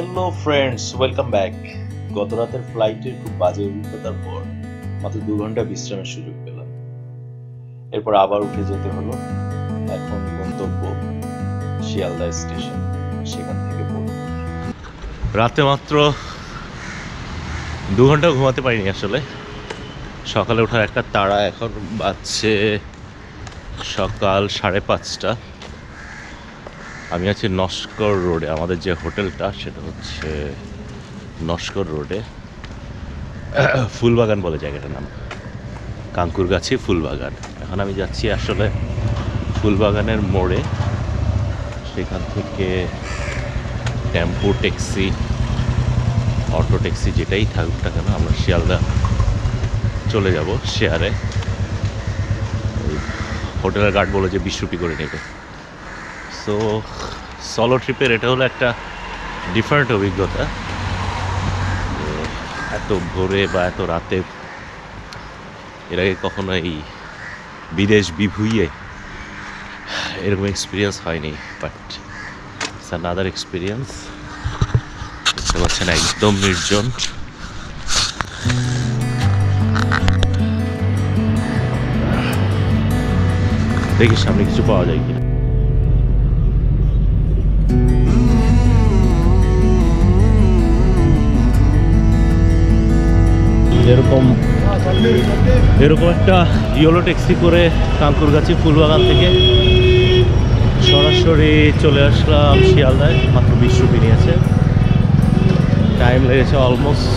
Hello friends, welcome back. গত রাতের ফ্লাইটের খুব বাজে অভিজ্ঞতার পর মাত্র 2 ঘন্টা বিশ্রামের সুযোগ পেলাম। এরপর আবার উঠে যেতে হলো। এখন গন্তব্য শিয়ালদা স্টেশন, সেখান থেকে রাতে মাত্র 2 ঘন্টা ঘুমাতে পারিনি আসলে। সকালে ওঠার একটা তাড়া। এখন বাজছে সকাল 5:30। আমি আছি নস্কর রোডে। আমাদের যে হোটেলটা সেটা হচ্ছে নস্কর রোডে, ফুলবাগান বলে জায়গাটার নাম, কাঙ্কুরগাছি ফুলবাগান। এখন আমি যাচ্ছি আসলে ফুলবাগানের মোড়ে। সেখান থেকে টেম্পো, ট্যাক্সি, অটো ট্যাক্সি যেটাই থাকুক না কেন আমরা শিয়ালদা চলে যাব শেয়ারে। হোটেলের গার্ড বলে যে 20 রুপি করে নেবে। সো সলো ট্রিপের এটা হলো একটা ডিফারেন্ট অভিজ্ঞতা। এত ভোরে বা এত রাতে এর আগে কখনো এই বিদেশ বিভুঁইয়ে এরকম এক্সপিরিয়েন্স হয়নি, বাট ইটস আনাদার এক্সপিরিয়েন্স। বুঝতে পারছেন, একদম নির্জন। দেখি সামনে কিছু পাওয়া যায় কিনা। এরকম একটা ইয়েলো ট্যাক্সি করে কাঙ্কুরগাছি ফুলবাগান থেকে সরাসরি চলে আসলাম শিয়ালদায়। মাত্র 20 রুপি নিয়েছে। টাইম লেগেছে অলমোস্ট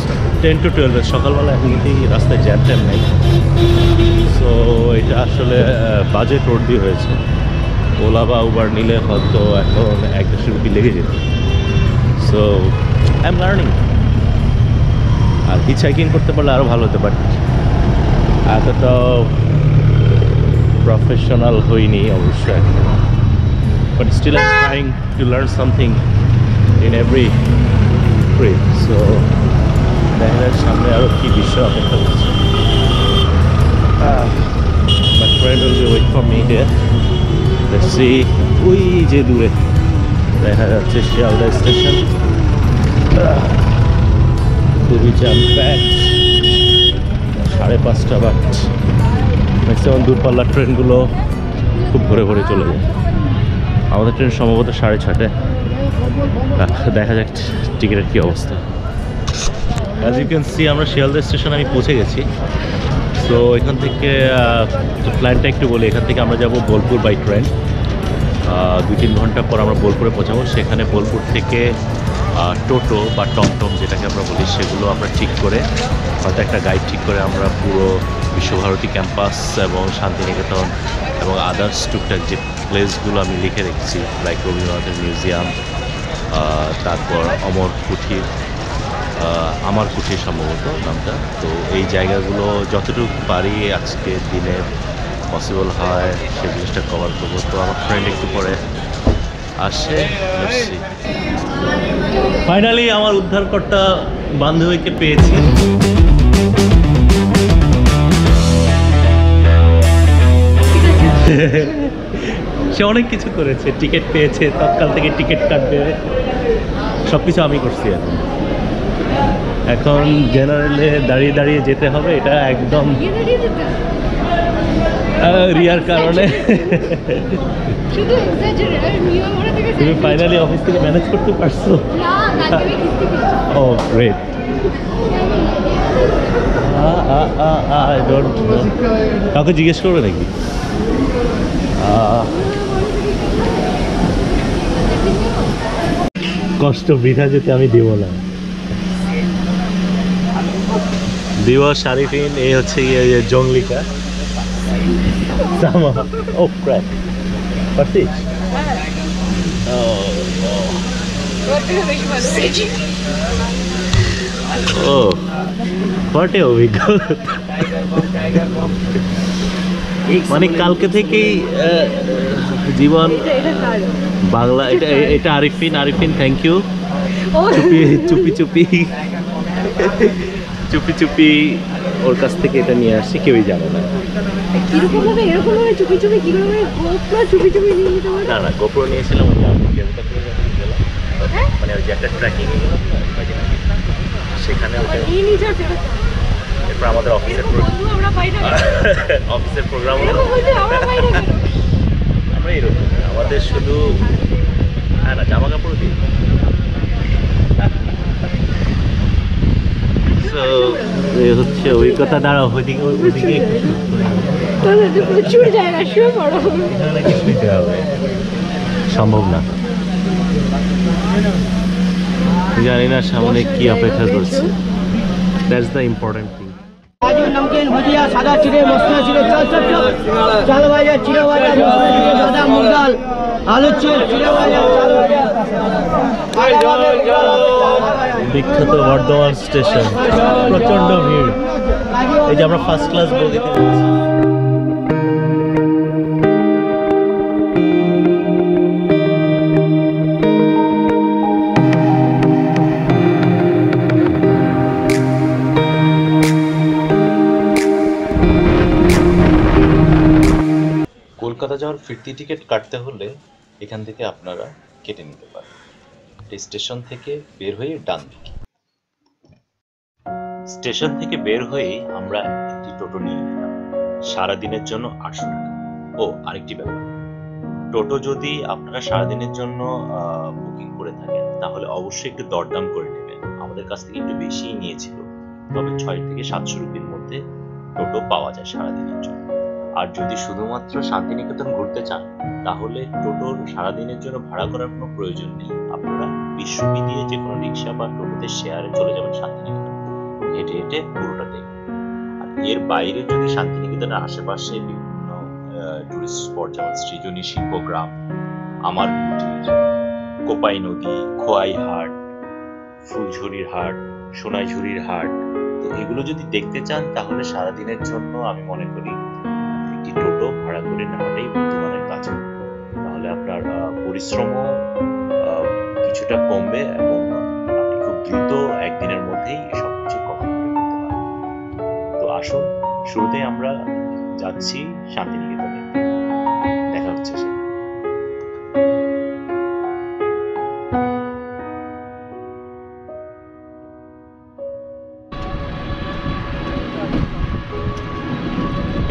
10 to 12। সকালবেলা এমনিতেই রাস্তায় জ্যাম ট্যাম নেই। সো এটা আসলে বাজেট রোড দিয়ে হয়েছে। ওলা বা উবার নিলে হয়তো এখন 1-1.5 রুপি লেগে যেত। So I am learning. আর হিচহাইকিং করতে পারলে আরও ভালো হতে পারে। এতটা প্রফেশনাল হইনি অবশ্যই, but still I am trying to learn something in every trip. So দেখা যায় সামনে আরও কী বিষয় অপেক্ষা করছে। My friend will be wait for me here. Let's see. ওই যে দূরে দেখা যাচ্ছে শিয়ালদা স্টেশন। খুবই জ্যাম প্যাক। 5:30, বাট ম্যাক্সিমাম দূরপাল্লার ট্রেনগুলো খুব ভরে ভরে চলে যায়। আমাদের ট্রেন সম্ভবত 6:30। দেখা যাক টিকিটের কী অবস্থা। অ্যাজ ইউ ক্যান সি আমরা শিয়ালদা স্টেশন আমি পৌঁছে গেছি। সো এখান থেকে প্ল্যানটা একটু বলি। এখান থেকে আমরা যাব বোলপুর বাই ট্রেন। 2-3 ঘন্টা পর আমরা বোলপুরে পৌঁছাবো। সেখানে বোলপুর থেকে টোটো বা টমটম যেটাকে আমরা বলি সেগুলো আমরা ঠিক করে, হয়তো একটা গাইড ঠিক করে আমরা পুরো বিশ্বভারতী ক্যাম্পাস এবং শান্তিনিকেতন এবং আদার্স টুকটাক যে প্লেসগুলো আমি লিখে রেখেছি, লাইক রবীন্দ্রনাথের মিউজিয়াম, তারপর অমর কুঠির, আমার কুঠির সম্ভবত নামটা। তো এই জায়গাগুলো যতটুকু পারি আজকে দিনে পসিবল হয় সেই জিনিসটা কভার করবো। তো আমার ফ্রেন্ড একটু পরে আসে। ফাইনালি আমার উদ্ধারকর্তা বান্ধবীকে পেয়েছি। সে অনেক কিছু করেছে, টিকিট পেয়েছে, তৎকাল থেকে টিকিট কাটবে, সব কিছু আমি করছি। এখন জেনারেলে দাঁড়িয়ে দাঁড়িয়ে যেতে হবে। এটা একদম রিয়ার কারণে। তুমি ফাইনালি অফিস থেকে ম্যানেজ করতে পারছো? ও গ্রেট। কাউকে জিজ্ঞেস করবে নাকি? কষ্ট বৃথা যেতে আমি দেব না। দিবস শারিফিন, এই হচ্ছে জঙ্গলিকা। Oh crap. What's this? Oh, what a অভিজ্ঞতা। মানে কালকে থেকেই জীবন বাংলা। এটা আরিফিন। Arifin thank you. চুপি চুপি চুপি চুপি ওর কাছ থেকে এটা নিয়ে আসছি, কেউই জানে না। না, গোপ্রো নিয়েছিলাম। মানে ওই যে একটা ট্রেকিং সেখানে এরপর আমাদের অফিসের অফিসের প্রোগ্রাম আমরা এরকম আমাদের শুধু হ্যাঁ না জামা কাপড় দিই হচ্ছে অভিজ্ঞতা দ্বারা ওইদিকে প্রচুর জায়গা শুয়ে পড়ো কিছুতে হবে সম্ভব না জানি না সামনে কি অপেক্ষা করছে দ্যাটস দ্য ইম্পর্টেন্ট থিং काजू नमकीन भुजिया सादा चिड़े मसला चिड़े चल चल चल चाल भाजा चिड़े भाजा मसला चिड़े सादा मूंग दाल आलू चिप्स चिड़े भाजा चाल भाजा বিখ্যাত বর্ধমান স্টেশন প্রচন্ড ভিড় এই যে আমরা ফার্স্ট ক্লাস বগিতে উঠেছি কলকাতা যাওয়ার ফিরতি টিকিট কাটতে হলে এখান থেকে আপনারা কেটে নিতে পারেন স্টেশন থেকে বের হয়ে ডান দিকে স্টেশন থেকে বের হয়ে আমরা একটি টোটো নিয়ে নিলাম সারাদিনের জন্য 800 টাকা ও আরেকটি ব্যাপার টোটো যদি আপনারা সারাদিনের জন্য বুকিং করে থাকেন তাহলে অবশ্যই একটু দরদাম করে নেবেন আমাদের কাছ থেকে একটু বেশিই নিয়েছিল তবে 6 থেকে 700 রুপির মধ্যে টোটো পাওয়া যায় সারাদিনের জন্য আর যদি শুধুমাত্র শান্তিনিকেতন ঘুরতে চান তাহলে টোটোর সারাদিনের জন্য ভাড়া করার কোনো প্রয়োজন নেই আপনারা 20 রুপি দিয়ে যে কোনো রিক্সা বা টোটোতে শেয়ারে চলে যাবেন শান্তিনিকেতন হেঁটে হেঁটে পুরোটা দেখবেন আর এর বাইরে যদি শান্তিনিকেতনের আশেপাশে বিভিন্ন টুরিস্ট স্পট যেমন সৃজনী শিল্পগ্রাম আমার কুটির কোপাই নদী খোয়াই হাট ফুলঝুরির হাট সোনাইঝুরির হাট তো এগুলো যদি দেখতে চান তাহলে সারাদিনের জন্য আমি মনে করি একটি টোটো ভাড়া করে নেওয়াটাই বুদ্ধিমানের কাজ তাহলে আপনার পরিশ্রমও কিছুটা কমবে এবং আপনি খুব দ্রুত একদিনের মধ্যেই সবকিছু কভার করে ফেলতে পারবেন তো আসুন শুরুতেই আমরা যাচ্ছি শান্তিনিকেতনে দেখা হচ্ছে সে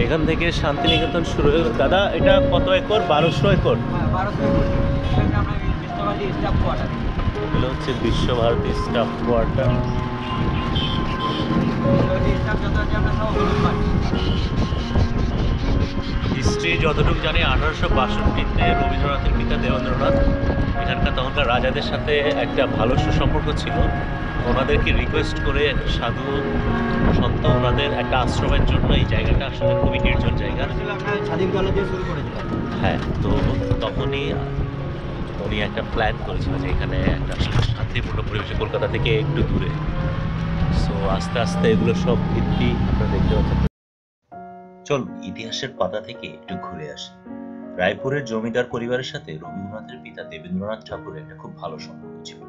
এখান থেকে শান্তিনিকেতন শুরু হয়ে দাদা এটা কত একর 1200 একর এগুলো হচ্ছে বিশ্বভারতী স্টাফ কোয়ার্টার হিস্ট্রি যতটুকু জানি 1862-তে রবীন্দ্রনাথের পিতা দেবেন্দ্রনাথ এখানকার তখনকার রাজাদের সাথে একটা ভালো সুসম্পর্ক ছিল ওনাদেরকে রিকোয়েস্ট করে সাধু সন্ত ওনাদের একটা আশ্রমের জন্য এই জায়গাটা আসলে খুবই নির্জন জায়গা হ্যাঁ তো তখনই উনি একটা প্ল্যান করেছিল যে এখানে একটা শান্তিপূর্ণ পরিবেশে কলকাতা থেকে একটু দূরে সো আস্তে আস্তে এগুলো সব ভিত্তি আপনারা দেখতে পাচ্ছেন চল ইতিহাসের পাতা থেকে একটু ঘুরে আসি রায়পুরের জমিদার পরিবারের সাথে রবীন্দ্রনাথের পিতা দেবেন্দ্রনাথ ঠাকুরের একটা খুব ভালো সম্পর্ক ছিল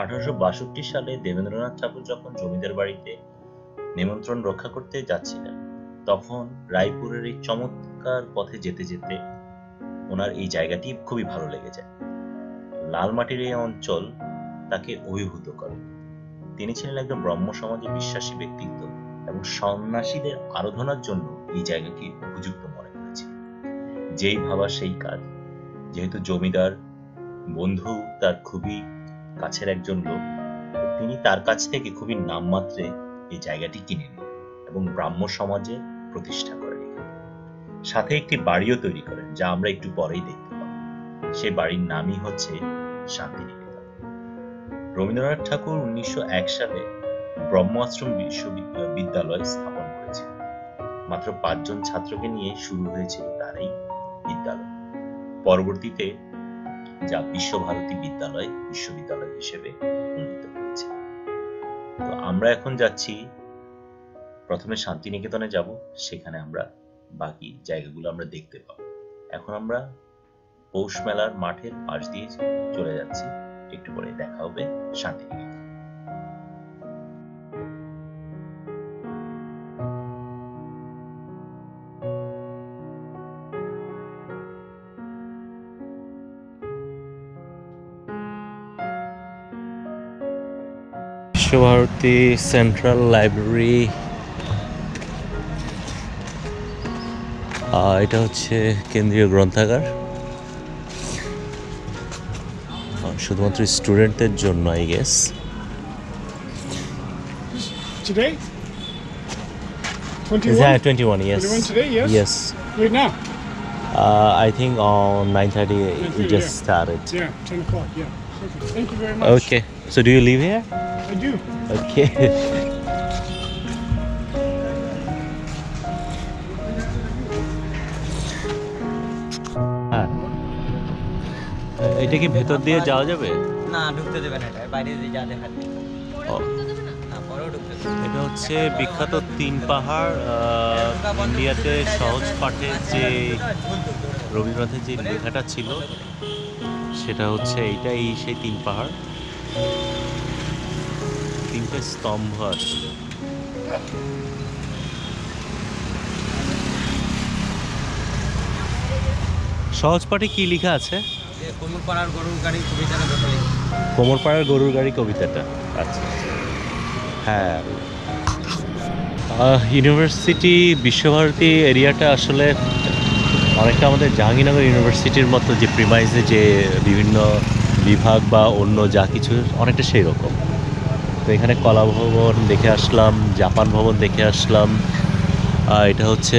1862 সালে দেবেন্দ্রনাথ ঠাকুর যখন জমিদার বাড়িতে নিমন্ত্রণ রক্ষা করতে যাচ্ছিলেন তখন রায়পুরের এই চমৎকার পথে যেতে যেতে ওনার এই জায়গাটি খুবই ভালো লেগে যায় লাল মাটির এই অঞ্চল তাকে অভিভূত করে তিনি ছিলেন একজন ব্রহ্ম সমাজে বিশ্বাসী ব্যক্তিত্ব এবং সন্ন্যাসীদের আরাধনার জন্য এই জায়গাকে উপযুক্ত মনে করেছিলেন যেই ভাবা সেই কাজ যেহেতু জমিদার বন্ধু তার খুবই কাছের একজন লোক তিনি তার কাছ থেকে খুবই নামমাত্রে এই জায়গাটি কিনে নেন এবং ব্রাহ্ম সমাজে প্রতিষ্ঠা করেন সাথে একটি বাড়িও তৈরি করেন যা আমরা একটু পরেই দেখতে পাবো সেই বাড়ির নামই হচ্ছে শান্তিনিকেতন রবীন্দ্রনাথ ঠাকুর 1901 সালে ব্রহ্ম আশ্রম বিশ্ববিদ্যালয় স্থাপন করেছিলেন মাত্র 5 জন ছাত্রকে নিয়ে শুরু হয়েছিল তার এই বিদ্যালয় পরবর্তীতে যা বিশ্বভারতী বিশ্ববিদ্যালয় হিসেবে উন্নীত হয়েছে তো আমরা এখন যাচ্ছি প্রথমে শান্তিনিকেতনে যাব সেখানে আমরা বাকি জায়গাগুলো আমরা দেখতে পাবো এখন আমরা পৌষ মেলার মাঠের পাশ দিয়ে চলে যাচ্ছি একটু পরে দেখা হবে শান্তিনিকেতন বিশ্বভারতী সেন্ট্রাল লাইব্রেরি, এটা হচ্ছে কেন্দ্রীয় গ্রন্থাগার, শুধুমাত্র স্টুডেন্টদের জন্য I guess. Today? 21? Yeah, 21, yes. 21 today, yes? Yes. Right now? I think on 9:30 it just yeah. started. Yeah, 10 o'clock, yeah. Perfect. Thank you very much. Okay. So do you live here? I do. Okay. হ্যাঁ, এটা কি ভেতর দিয়ে যাওয়া যাবে? না, ঢুকতে দেবে না, এটা বাইরে দিয়ে যা দেখাচ্ছে। ও, না, পরেও ঢুকতে দেবে। এটা হচ্ছে বিখ্যাত তিন পাহাড়, ইন্ডিয়াতে সহজ পাঠে যে রবীন্দ্রনাথের যে লেখাটা ছিল সেটা হচ্ছে এইটাই, সেই তিন পাহাড়, তিনটে স্তম্ভ আসলে। সহজ পাঠে কি লেখা আছে? কোমরপাড়ার গরুর গাড়ি কবিতাটা বলে। কোমরপাড়ার গরুর গাড়ি কবিতাটা, আচ্ছা হ্যাঁ। ইউনিভার্সিটি বিশ্বভারতী এরিয়াটা আসলে অনেকটা আমাদের জাহাঙ্গীরনগর ইউনিভার্সিটির মতো, যে প্রিমাইসে যে বিভিন্ন বিভাগ বা অন্য যা কিছু অনেকটা সেই রকম। তো এখানে কলা ভবন দেখে আসলাম, জাপান ভবন দেখে আসলাম। এটা হচ্ছে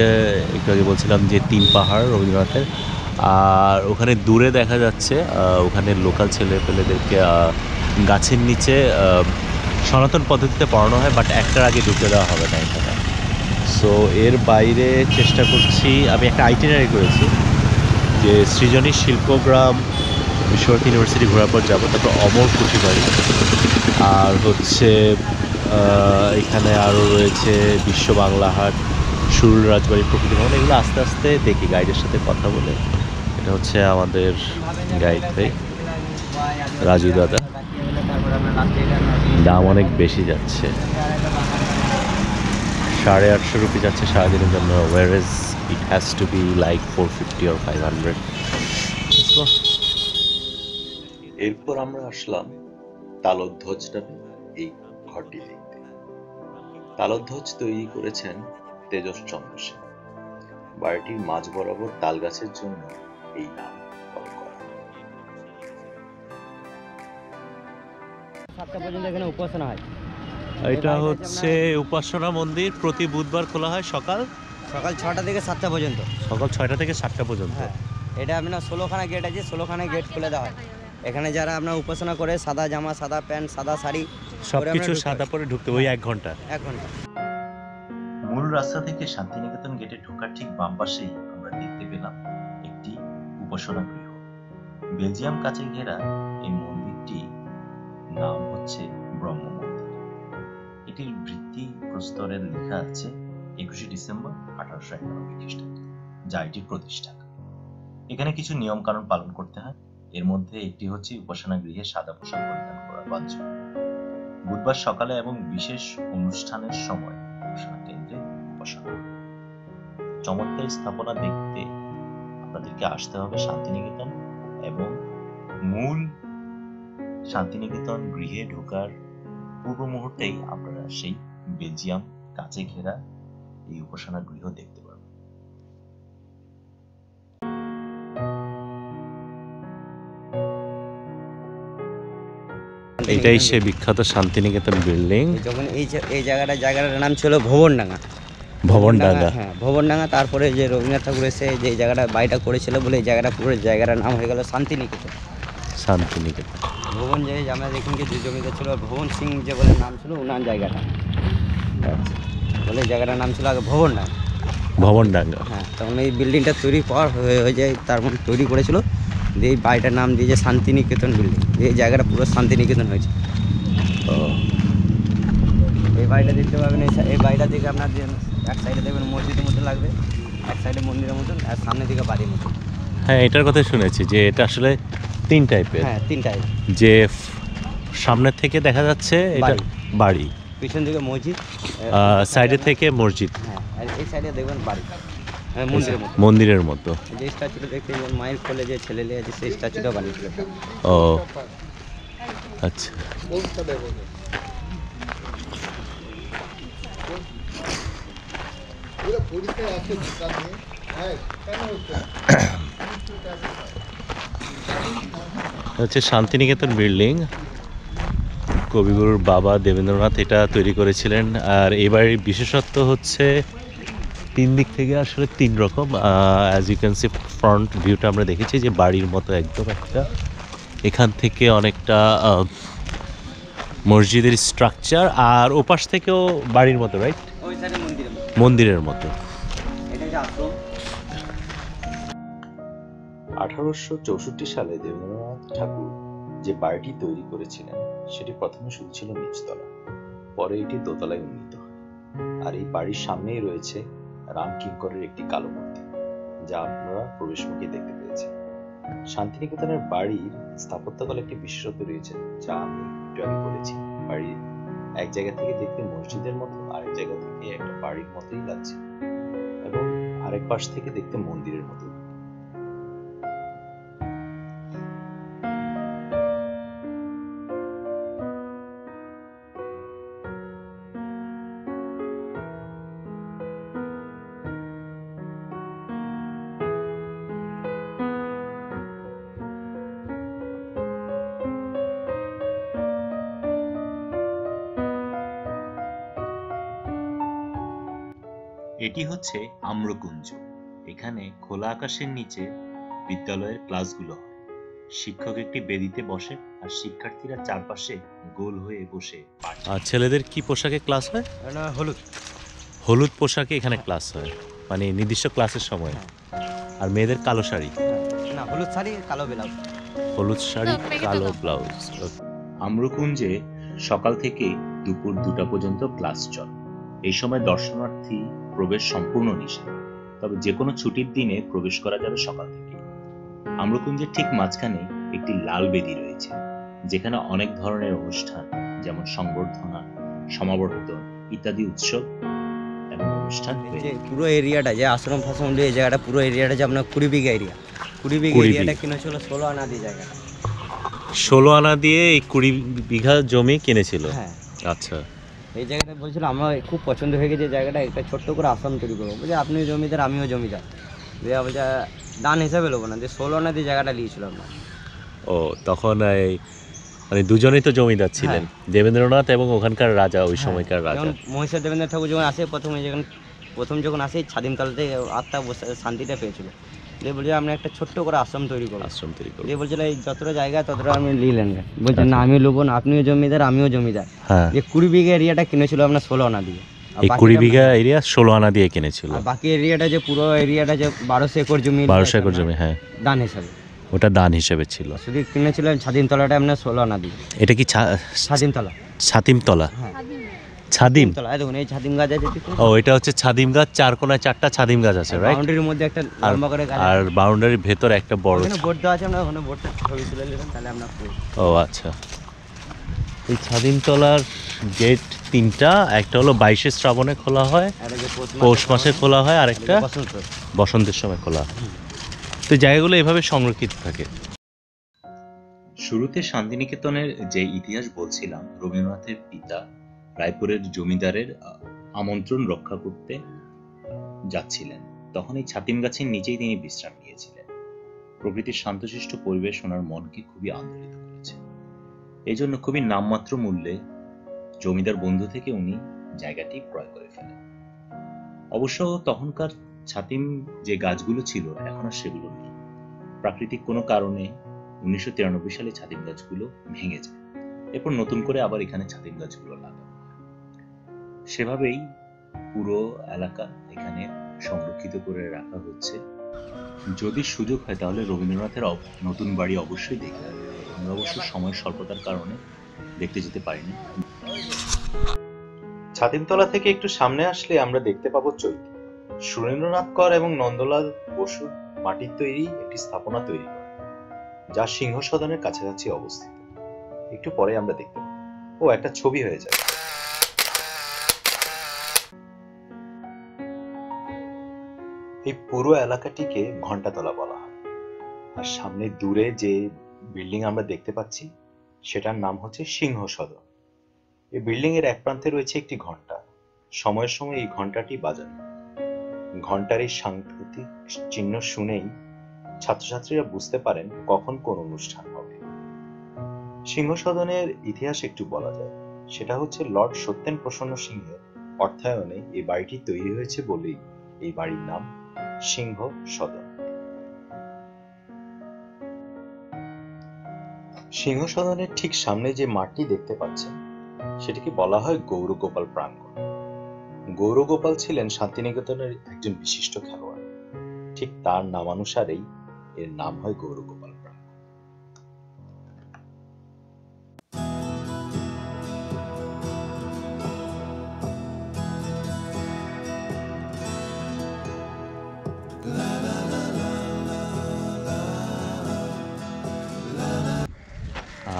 একটু আগে বলছিলাম যে তিন পাহাড় রবীন্দ্রনাথের। আর ওখানে দূরে দেখা যাচ্ছে ওখানে লোকাল ছেলেপেলেদেরকে গাছের নিচে সনাতন পদ্ধতিতে পড়ানো হয়, বাট একটার আগে ঢুকে দেওয়া হবে না এখানে। সো এর বাইরে চেষ্টা করছি, আমি একটা আইটিনারি করেছি যে সৃজনী শিল্পগ্রাম বিশ্বভারতী ইউনিভার্সিটি ঘোরার পর যাবো, তারপর অমর কুঠি বাড়ি, আর হচ্ছে এখানে আরও রয়েছে বিশ্ব বাংলা হাট, সুরুল রাজবাড়ি, প্রকৃতি ভবন। এগুলো আস্তে আস্তে দেখি গাইডের সাথে কথা বলে। এটা হচ্ছে আমাদের গাইড ভাই রাজু দাদা। দাম অনেক বেশি যাচ্ছে, 850 রুপি যাচ্ছে সারাদিনের জন্য, whereas it has to be like 450 or 500. এরপর আমরা আসলাম তালধ্বজ নামে এই ঘরটি দেখতে। তালধ্বজ তৈরি করেছেন তেজসচন্দ্র সেন। বাড়িটির মাঝ বরাবর তাল গাছের জন্য এই নাম করা। 7টা পর্যন্ত এখানে উপাসনা হয়। এটা হচ্ছে উপাসনা মন্দির, প্রতি বুধবার খোলা হয় সকাল 6টা থেকে 7টা পর্যন্ত। সকাল 6টা থেকে 7টা পর্যন্ত। হ্যাঁ, এটা আপনার 16খানা গেট আছে, 16খানা গেট খুলে দেওয়া হয়। এখানে যারা আপনার উপাসনা করে সাদা জামা, সাদা প্যান্ট, সাদা শাড়ি, সবকিছু সাদা পরে ঢুকতে ওই 1 ঘন্টা। 1 ঘন্টা। মূল রাস্তা থেকে শান্তিনিকেতন গেটে ঢোকার ঠিক বাম পাশেই আমরা দেখতে পেলাম একটি উপাসনা গৃহ। বেলজিয়াম কাঁচে ঘেরা এই মন্দিরটি নাম হচ্ছে ব্রহ্ম মন্দির। এটির ভিত্তি প্রস্তরে লেখা আছে 21শে ডিসেম্বর 1891 খ্রিস্টাব্দে, যা এটির প্রতিষ্ঠাতা। এখানে কিছু নিয়ম কানুন পালন করতে হয়। এর মধ্যে একটি হচ্ছে উপাসনা গৃহে সাদা পোশাক পরিধান করা বাঞ্ছনীয়। বুধবার সকালে এবং বিশেষ অনুষ্ঠানের সময় উপাসনা কেন্দ্রে উপাসনা। চমৎকার স্থাপনা দেখতে আপনাদেরকে আসতে হবে শান্তিনিকেতন, এবং মূল শান্তিনিকেতন গৃহে ঢোকার পূর্ব মুহূর্তেই আপনারা সেই বেলজিয়াম কাঁচে ঘেরা এই উপাসনা গৃহ দেখতে পাবেন। এটাই সে বিখ্যাত শান্তিনিকেতন বিল্ডিং। যখন এই জায়গাটার নাম ছিল ভবনডাঙ্গা। ভবনডাঙ্গা, হ্যাঁ ভবনডাঙ্গা। তারপরে যে রবীন্দ্রনাথ ঠাকুর এসে যে জায়গাটা বাড়িটা করেছিল বলে এই জায়গাটা পুরো জায়গাটার নাম হয়ে গেল শান্তিনিকেতন। শান্তিনিকেতন ভবন যে আমাদের এখানকে যে জমিদার ছিল ভবন সিং যে বলে নাম ছিল ওনার জায়গাটা, বলে জায়গাটার নাম ছিল আগে ভবনডাঙ্গা। ভবনডাঙ্গা, হ্যাঁ, তখন এই বিল্ডিংটা তৈরি পর হয়ে যায়, তার মধ্যে তৈরি করেছিল দিয়ে এই বাড়িটার নাম দিয়েছে শান্তিনিকেতন বিল্ডিং। এই জায়গাটা পুরো শান্তিনিকেতন হয়েছে। এই বাড়িটা দেখতে পাবেন, এই বাড়িটা দেখে আপনার যে এক সাইডে দেখবেন মসজিদের মতো লাগবে, এক সাইডে মন্দিরের মতন, আর সামনের দিকে বাড়ির মতন। হ্যাঁ এটার কথা শুনেছি যে এটা আসলে 3 টাইপের। হ্যাঁ 3 টাইপ। যে সামনের থেকে দেখা যাচ্ছে এটা বাড়ি, পিছন দিকে মসজিদ, সাইডে থেকে মসজিদ, হ্যাঁ আর এই সাইডে দেখবেন বাড়ি, হ্যাঁ মন্দিরের মতো। যে স্ট্যাচুটা দেখতে মায়ের কোলে যে ছেলে আছে সেই স্ট্যাচুটা বানিয়েছিল। ও আচ্ছা, হচ্ছে শান্তিনিকেতন বিল্ডিং। কবিগুরুর বাবা দেবেন্দ্রনাথ এটা তৈরি করেছিলেন। আর এই বাড়ির বিশেষত্ব হচ্ছে তিন দিক থেকে আসলে তিন রকম। As you can see front ভিউটা আমরা দেখেছি যে বাড়ির মতো একদম একটা, এখান থেকে অনেকটা মসজিদের স্ট্রাকচার, আর ওপাশ থেকেও বাড়ির মতো, রাইট? ওই সাইডে মন্দির, মন্দিরের মতো। এটা যে আশ্রম। 1864 সালে দেবেন্দ্রনাথ ঠাকুর যে বাড়িটি তৈরি করেছিলেন সেটি প্রথমে শুধু ছিল নিচতলা, পরে এটি দোতলায় উন্নীত হয়। আর এই বাড়ির সামনেই রয়েছে রাম কিঙ্করের একটি কালো মূর্তি, যা আপনারা প্রবেশমুখে দেখতে পেয়েছেন। শান্তিনিকেতনের বাড়ির স্থাপত্যকলার একটি বিশেষত্ব রয়েছে, যা আমি একটু আগে বলেছি। বাড়ির এক জায়গা থেকে দেখতে মসজিদের মতো, আরেক জায়গা থেকে একটা বাড়ির মতোই লাগছে, এবং আরেক পাশ থেকে দেখতে মন্দিরের মতো। এটি হচ্ছে আম্রকুঞ্জ। এখানে খোলা আকাশের নিচে বিদ্যালয়ের ক্লাসগুলো হয়। শিক্ষক একটি বেদিতে বসে আর শিক্ষার্থীরা চারপাশে গোল হয়ে বসে পাঠ। আর ছেলেদের কি পোশাকে ক্লাস হয়? হলুদ। হলুদ পোশাকে এখানে ক্লাস হয়, মানে নির্দিষ্ট ক্লাসের সময়। আর মেয়েদের কালো শাড়ি, না হলুদ শাড়ি কালো ব্লাউজ। হলুদ শাড়ি কালো ব্লাউজ। আম্রকুঞ্জে সকাল থেকে দুপুর 2টা পর্যন্ত ক্লাস চলে। এই সময় দর্শনার্থী প্রবেশ সম্পূর্ণ নিষেধ, তবে যে কোনো ছুটির দিনে প্রবেশ করা যাবে সকাল থেকে। আম্রকুঞ্জের ঠিক মাঝখানে একটি লাল বেদি রয়েছে, যেখানে অনেক ধরনের অনুষ্ঠান যেমন সংবর্ধনা, সমাবর্তন ইত্যাদি উৎসব এবং অনুষ্ঠান হয়ে যে থাকে। পুরো এরিয়াটা যে আশ্রম ফাশ্রম দিয়ে এই জায়গাটা, পুরো এরিয়াটা যে আপনার 20 বিঘা এরিয়া, 20 বিঘা 20 এরিয়াটা বিঘা। কিনেছিল 16 আনা দিয়ে জায়গাটা। 16 আনা দিয়ে এই 20 বিঘা জমি কিনেছিল। হ্যাঁ, আচ্ছা, এই জায়গাটা বলছিল আমার খুব পছন্দ হয়ে গেছে জায়গাটা, একটা ছোট্ট করে আশ্রম তৈরি করবো। বলছে আপনিও জমিদার আমিও জমিদার, দিয়ে বলছে দান হিসাবে নেবো না, দিয়ে 16 আনা দিয়ে জায়গাটা নিয়েছিল আপনার। ও তখন এই মানে দুজনেই তো জমিদার ছিলেন, দেবেন্দ্রনাথ এবং ওখানকার রাজা, ওই সময়কার রাজা। যেমন মহিষা দেবেন্দ্র ঠাকুর যখন আসে প্রথম যখন আসে স্বাধীনকালতে আত্মা শান্তিটা পেয়েছিল, দিয়ে বলছে আপনি একটা ছোট্ট করে আশ্রম তৈরি করবো। আশ্রম তৈরি করবো। দিয়ে বলছিল এই যতটা জায়গা ততটা আমি নিলেন, বলছে না আমি নেবো না, আপনিও জমিদার আমিও জমিদার। হ্যাঁ, দিয়ে 20 বিঘা এরিয়াটা কিনেছিল আপনার 16 আনা দিয়ে। আর এই বাকিটা 20 বিঘা এরিয়া 16 আনা দিয়ে কিনেছিল। আর বাকি এরিয়াটা যে পুরো এরিয়াটা যে 1200 একর জমি, 1200 একর জমি, হ্যাঁ, দান হিসাবে ওটা দান হিসেবে ছিল। শুধু কিনেছিলেন স্বাধীনতলাটা আপনার 16 আনা দিয়ে। এটা কি স্বাধীনতলা, ছাতিমতলা? হ্যাঁ ছাদিম। তলা, এই দেখুন এই ছাদিম গাছ আছে, ও এটা হচ্ছে ছাদিম গাছ, চার কোনায় 4টা ছাদিম গাছ আছে, রাইট? বাউন্ডারির মধ্যে একটা আর লম্বা করে গাছ আর বাউন্ডারির ভেতর একটা বড়। ওখানে বোর্ড দেওয়া আছে, আমরা ওখানে বোর্ডটা ছবি তুলে নিলাম, তাহলে আপনার ও আচ্ছা, এই ছাদিমতলার গেট 3টা, একটা হলো 22শে শ্রাবণে খোলা হয়, পৌষ মাসে খোলা হয়, আর একটা বসন্তের সময় খোলা হয়। তো জায়গাগুলো এভাবে সংরক্ষিত থাকে। শুরুতে শান্তিনিকেতনের যে ইতিহাস বলছিলাম, রবীন্দ্রনাথের পিতা রায়পুরের জমিদারের আমন্ত্রণ রক্ষা করতে যাচ্ছিলেন, তখন এই ছাতিম গাছের নিচেই তিনি বিশ্রাম নিয়েছিলেন। প্রকৃতির শান্তশিষ্ট পরিবেশ ওনার মনকে খুবই আন্দোলিত করেছে। এই জন্য খুবই নামমাত্র মূল্যে জমিদার বন্ধু থেকে উনি জায়গাটি ক্রয় করে ফেলেন। অবশ্য তখনকার ছাতিম যে গাছগুলো ছিল এখন আর সেগুলো নেই। প্রাকৃতিক কোনো কারণে 1993 সালে ছাতিম গাছগুলো ভেঙে যায়, এরপর নতুন করে আবার এখানে ছাতিম গাছগুলো লাগানো হয়। সেভাবেই পুরো এলাকা এখানে সংরক্ষিত করে রাখা হচ্ছে। যদি সুযোগ হয় তাহলে রবীন্দ্রনাথের নতুন বাড়ি অবশ্যই দেখতে হবে। আমরা অবশ্য সময় স্বল্পতার কারণে দেখতে যেতে পারিনি। ছাতিমতলা থেকে একটু সামনে আসলে আমরা দেখতে পাবো চৈতি। সুরেন্দ্রনাথ কর এবং নন্দলাল বসু মাটির তৈরি একটি স্থাপনা তৈরি করে, যা সিংহ সদনের কাছাকাছি অবস্থিত। একটু পরে আমরা দেখতে পাবো। ও একটা ছবি হয়ে যায়। এই পুরো এলাকাটিকে ঘণ্টাতলা বলা হয়। আর সামনে দূরে যে বিল্ডিং আমরা দেখতে পাচ্ছি সেটার নাম হচ্ছে সিংহ সদন। এই বিল্ডিং এর এক প্রান্তে রয়েছে একটি ঘন্টা, সময়ের সময় এই ঘন্টাটি বাজানো। ঘণ্টার এই সাংকেতিক চিহ্ন শুনেই ছাত্রছাত্রীরা বুঝতে পারেন কখন কোন অনুষ্ঠান হবে। সিংহসদনের ইতিহাস একটু বলা যায়। সেটা হচ্ছে লর্ড সত্যেন প্রসন্ন সিংহের অর্থায়নে এই বাড়িটি তৈরি হয়েছে বলেই এই বাড়ির নাম সিংহ সদন। সিংহসদনের ঠিক সামনে যে মাঠটি দেখতে পাচ্ছেন সেটিকে বলা হয় গৌরগোপাল প্রাঙ্গণ। গৌরগোপাল ছিলেন শান্তিনিকেতনের একজন বিশিষ্ট খেলোয়াড়। ঠিক তার নামানুসারেই এর নাম হয় গৌরগোপাল প্রাঙ্গণ।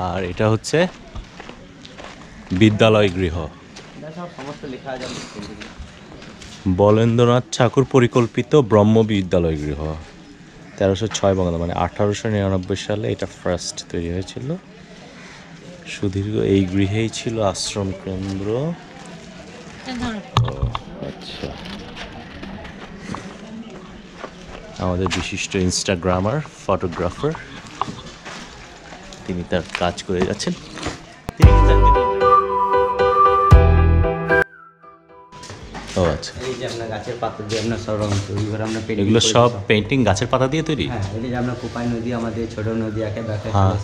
আর এটা হচ্ছে বিদ্যালয় গৃহ। এটা সব সমস্ত লেখা যাবে। বলেন্দ্রনাথ ঠাকুর পরিকল্পিত ব্রহ্ম বিদ্যালয় গৃহ 1306 বঙ্গাব্দ, মানে 1899 সালে এটা ফার্স্ট তৈরি হয়েছিল। সুদীর্ঘ এই গৃহেই ছিল আশ্রম কেন্দ্র। ও আচ্ছা, আমাদের বিশিষ্ট ইনস্টাগ্রামার ফটোগ্রাফার তিনি তার কাজ করে যাচ্ছেন। ও আচ্ছা, এই যে আপনার গাছের পাতা দিয়ে আপনার সব রঙ তৈরি করে আমরা painting এগুলো করেছি সব পেন্টিং গাছের পাতা দিয়ে তৈরি? হ্যাঁ, এই যে আমরা কোপাই নদী, আমাদের ছোট নদী একে ব্যাকে হ্যাঁ।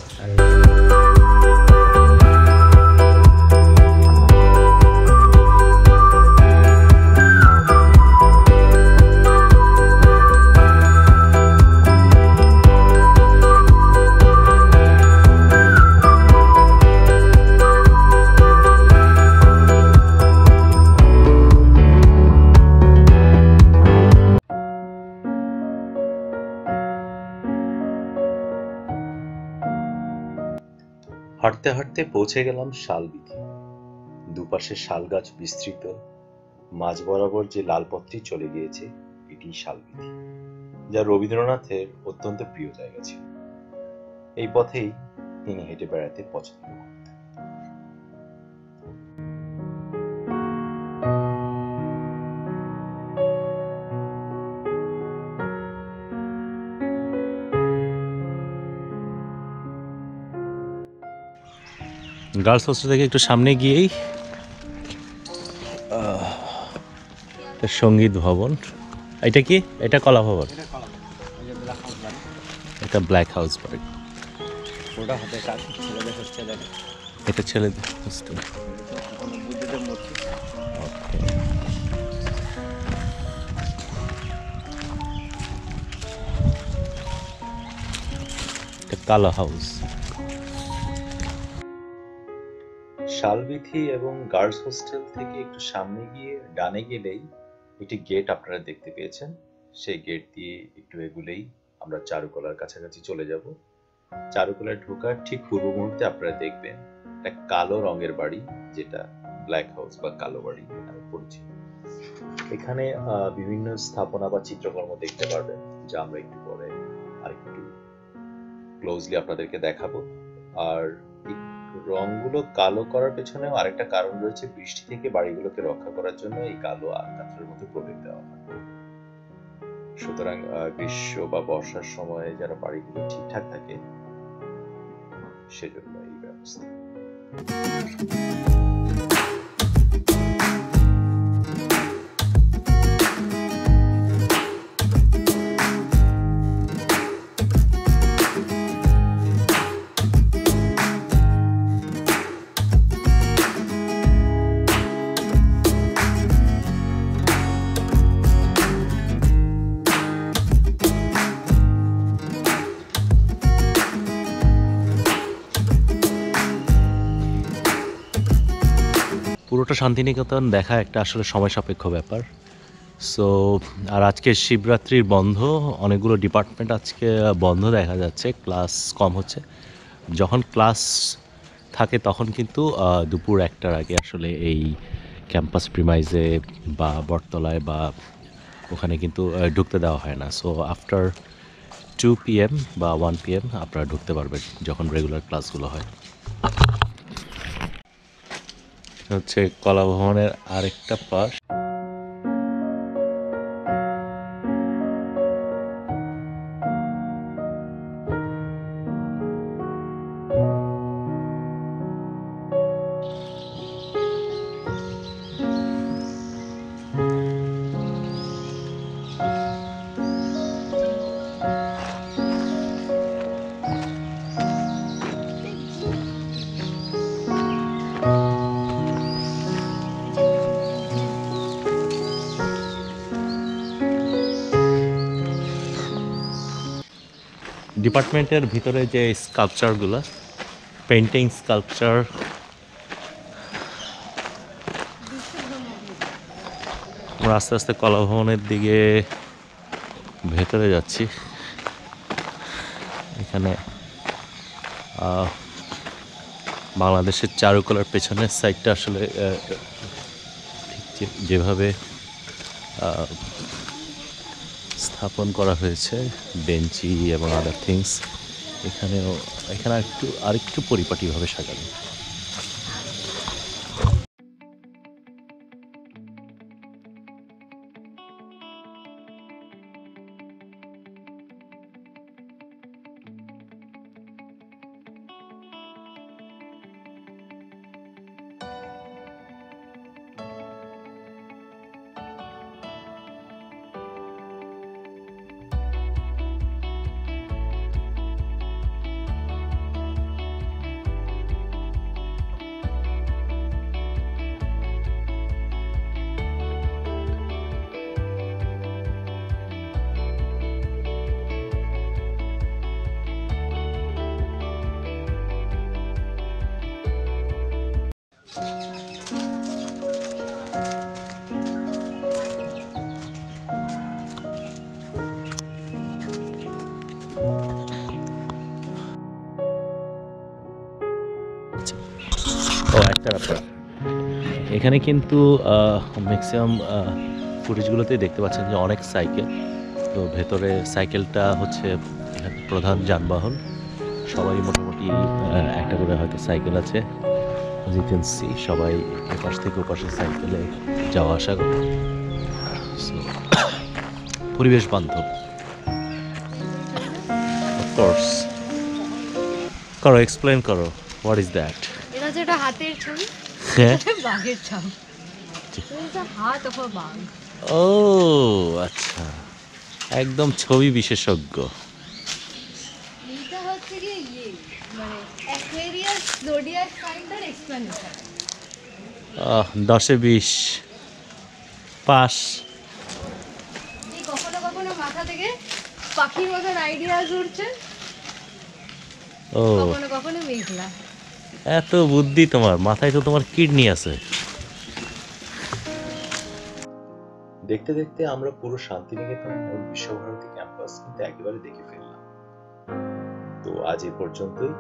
হাঁটতে হাঁটতে পৌঁছে গেলাম শালবীথি। দুপাশে শাল গাছ বিস্তৃত, মাঝ বরাবর যে লালপথটি চলে গিয়েছে এটি শালবীথি, যা রবীন্দ্রনাথের অত্যন্ত প্রিয় জায়গা ছিল। এই পথেই তিনি হেঁটে বেড়াতে পছন্দ করতেন। গার্লস হোস্টেল থেকে একটু সামনে গিয়েই সঙ্গীত ভবন। এটা কি? এটা কলা ভবন, এটা ব্ল্যাক হাউস বাড়ি। ওটা হাতে কাজ ছেলেদের হচ্ছে দেখে এটা ছেলেদের হোস্টেল। বুদ্ধদেব মূর্তি। এটা কালা হাউস। শালবীথি এবং গার্লস হোস্টেল থেকে একটু সামনে গিয়ে ডানে গেলেই একটি গেট আপনারা দেখতে পেয়েছেন। সেই গেট দিয়ে একটু এগুলেই আমরা চারুকলার কাছাকাছি চলে যাব। চারুকলায় ঢোকার ঠিক পূর্ব মুহূর্তে আপনারা দেখবেন একটা কালো রঙের বাড়ি, যেটা ব্ল্যাক হাউস বা কালো বাড়ি নামে পরিচিত। এখানে বিভিন্ন স্থাপনা বা চিত্রকর্ম দেখতে পারবেন, যা আমরা একটু পরে আরেকটু ক্লোজলি আপনাদেরকে দেখাবো। আর রংগুলো কালো করার পেছনেও আরেকটা কারণ রয়েছে, বৃষ্টি থেকে বাড়িগুলোকে রক্ষা করার জন্য এই কালো আকাশের মধ্যে প্রলেপ দেওয়া হয়। সুতরাং গ্রীষ্ম বা বর্ষার সময় যারা বাড়িগুলো ঠিকঠাক থাকে সেজন্য এই ব্যবস্থা। পুরোটা শান্তিনিকেতন দেখা একটা আসলে সময় সাপেক্ষ ব্যাপার। সো আর আজকে শিবরাত্রির বন্ধ, অনেকগুলো ডিপার্টমেন্ট আজকে বন্ধ দেখা যাচ্ছে, ক্লাস কম হচ্ছে। যখন ক্লাস থাকে তখন কিন্তু দুপুর 1টার আগে আসলে এই ক্যাম্পাস প্রিমাইজে বা বটতলায় বা ওখানে কিন্তু ঢুকতে দেওয়া হয় না। সো আফটার 2 PM বা 1 PM আপনারা ঢুকতে পারবেন যখন রেগুলার ক্লাসগুলো হয়। হচ্ছে কলা ভবনের আরেকটা পাশ। ডিপার্টমেন্টের ভিতরে যে স্কাল্পচারগুলো, পেন্টিং স্কাল্পচার, আমরা আস্তে আস্তে কলা ভবনের দিকে ভেতরে যাচ্ছি। এখানে বাংলাদেশের চারুকলার পেছনের সাইডটা আসলে ঠিক যেভাবে স্থাপন করা হয়েছে, বেঞ্চি এবং আদার থিংস, এখানে আরেকটু পরিপাটিভাবে সাজানো। একটা ব্যাপার, এখানে কিন্তু ম্যাক্সিমাম ফুটেজগুলোতেই দেখতে পাচ্ছেন যে অনেক সাইকেল। তো ভেতরে সাইকেলটা হচ্ছে প্রধান যানবাহন, সবাই মোটামুটি একটা করে হয়তো সাইকেল আছে। ইউ ক্যান সি সবাই এপাশ থেকে ওপাশে সাইকেলে যাওয়া আসা করে। পরিবেশ বান্ধব। অফকোর্স। করো, এক্সপ্লেন করো, হোয়াট ইজ দ্যাট? এটা যেটা হাতের ছবি, হ্যাঁ, বাঘের ছাপ। এটা হাত অথবা বাঘ। ও আচ্ছা, একদম ছবি বিশেষজ্ঞ। এটা হচ্ছে কি মানে অ্যাকুয়ারিয়াস জোডিয়াক সাইনটার এক্সপ্লেনেশন। 10-এ 20 পাস। এই কখনো কখনো মাথা থেকে পাখির মতন আইডিয়া ঘুরছে, ও কখনো কখনো মেঘলা। এত বুদ্ধি তোমার মাথায়, তো তোমার কিডনি আছে। দেখতে দেখতে আমরা পুরো শান্তিনিকেতন এবং বিশ্বভারতী ক্যাম্পাস কিন্তু একেবারে দেখে ফেললাম। তো আজ এই পর্যন্তই।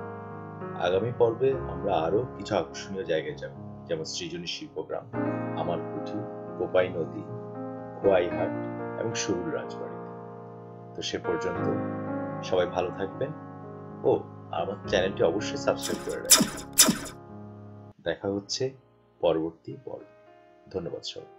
আগামী পর্বে আমরা আরো কিছু আকর্ষণীয় জায়গায় যাব, যেমন সৃজনী শিল্পগ্রাম, আমার কুঠি, কোপাই নদী, খোয়াইহাট এবং সুরুল রাজবাড়িতে। তো সে পর্যন্ত সবাই ভালো থাকবেন ও আমার চ্যানেলটি অবশ্যই সাবস্ক্রাইব করে রাখবেন। দেখা হচ্ছে পরবর্তী পর্বে। ধন্যবাদ সবাই।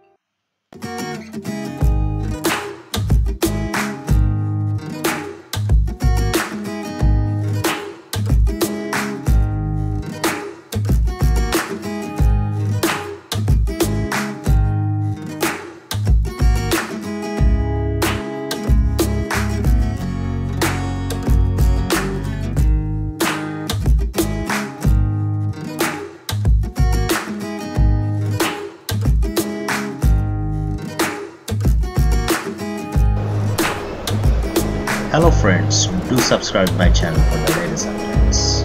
Hello friends, do subscribe my channel for the latest updates.